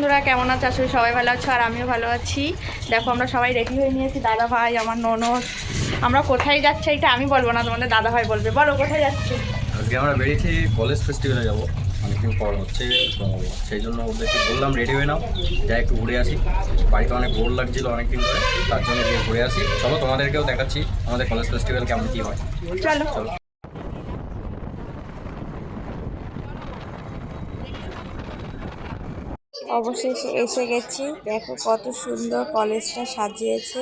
বন্ধুরা কেমন আছে? আসলে সবাই ভালো আছো আর আমিও ভালো আছি। দেখো আমরা সবাই রেডি হয়ে নিয়েছি, দাদা ভাই, আমার ননদ। আমরা কোথায় যাচ্ছি এটা আমি বলবো না, তোমাদের দাদা ভাই বলবে। বলো কোথায় যাচ্ছি? আজকে আমরা বেরিয়েছি কলেজ ফেস্টিভ্যালে যাবো। অনেকদিন পর হচ্ছে, তো সেই জন্য ওদেরকে বললাম রেডি হয়ে নাও, যাই একটু ঘুরে আসি। বাড়িতে অনেক বোর লাগছিল অনেকদিন ধরে, তার জন্য গিয়ে ঘুরে আসি। চলো তোমাদেরকেও দেখাচ্ছি আমাদের কলেজ ফেস্টিভ্যাল কেমন কি হয়। চলো। চলো। অবশেষে এসে গেছি। দেখো কত সুন্দর কলেজটা সাজিয়েছে,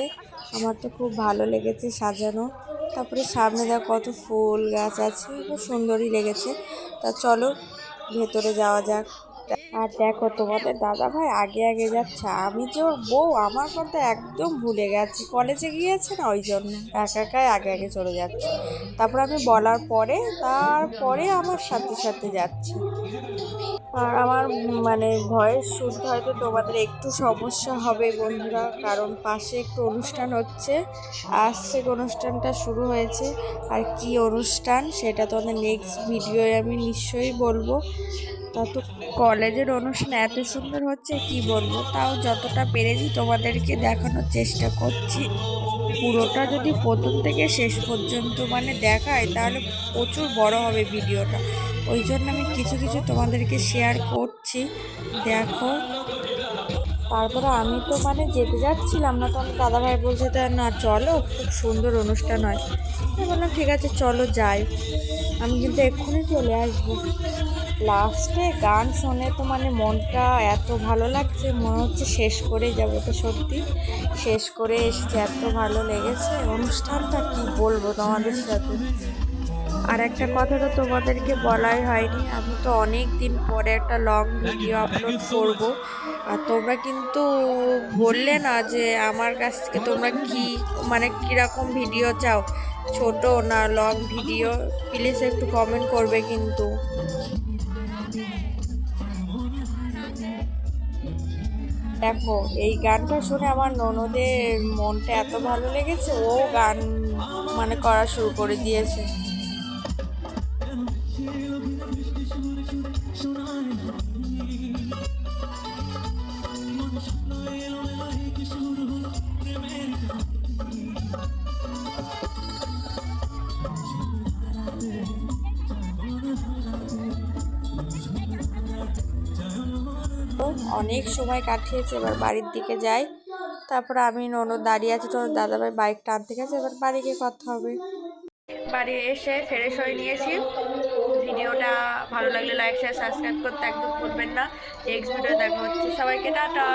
আমার তো খুব ভালো লেগেছে সাজানো। তারপরে সামনে দেখো কত ফুল গাছ আছে, খুব সুন্দরই লেগেছে। তা চলো ভেতরে যাওয়া যাক। আর দেখো তোমাদের দাদা ভাই আগে আগে যাচ্ছে, আমি যে ওর বউ আমার কথা একদম ভুলে গেছি, কলেজে গিয়েছে না ওই জন্য একা একাই আগে আগে চলে যাচ্ছে। তারপর আমি বলার পরে তারপরে আমার সাথে সাথে যাচ্ছে। আর আমার ভয়েস শুনতে হয়তো তোমাদের একটু সমস্যা হবে বন্ধুরা, কারণ পাশে একটু অনুষ্ঠান হচ্ছে। আজ থেকে অনুষ্ঠানটা শুরু হয়েছে, আর কি অনুষ্ঠান সেটা তোমাদের নেক্সট ভিডিওয়ে আমি নিশ্চয়ই বলবো। তা তো কলেজের অনুষ্ঠান এত সুন্দর হচ্ছে কি বলবো, তাও যতটা পেরেছি তোমাদেরকে দেখানোর চেষ্টা করছি। পুরোটা যদি প্রথম থেকে শেষ পর্যন্ত দেখায় তাহলে প্রচুর বড় হবে ভিডিওটা, ওই জন্য আমি কিছু কিছু তোমাদেরকে শেয়ার করছি। দেখো, তারপরে আমি তো যেতে যাচ্ছিলাম না, তো আমার দাদাভাই বলছে তা না চলো, খুব সুন্দর অনুষ্ঠান হয়। আমি বললাম ঠিক আছে চলো যাই, আমি কিন্তু এক্ষুনি চলে আসবো। লাস্টে গান শুনে তো মনটা এত ভালো লাগছে, মনে হচ্ছে শেষ করেই যাবো। তো সত্যি শেষ করে এসেছি, এত ভালো লেগেছে অনুষ্ঠানটা, কি বলবো তোমাদের সাথে। আর একটা কথা তো তোমাদেরকে বলাই হয়নি, আমি তো অনেক দিন পরে একটা লং ভিডিও আপলোড করব। আর তোমরা কিন্তু বললে না যে আমার কাছ থেকে তোমরা কি কিরকম ভিডিও চাও, ছোট না লং ভিডিও, প্লিজ একটু কমেন্ট করবে কিন্তু। দেখো এই গানটা শুনে আমার ননদের মনটা এত ভালো লেগেছে, ও গান করা শুরু করে দিয়েছে। অনেক সময় কাটিয়েছে, এবার বাড়ির দিকে যাই। তারপরে আমি ননদ দাঁড়িয়ে আছি, তোর দাদাভাই বাইক টানতে গেছে, এবার বাড়ি গিয়ে কথা হবে। বাড়ি এসে ফ্রেশ হয়ে নিয়েছি। ভিডিওটা ভালো লাগলে লাইক শেয়ার সাবস্ক্রাইব করতে একদম ভুলবেন না। নেক্সট ভিডিও দেখা হচ্ছে, সবাইকে টাটা।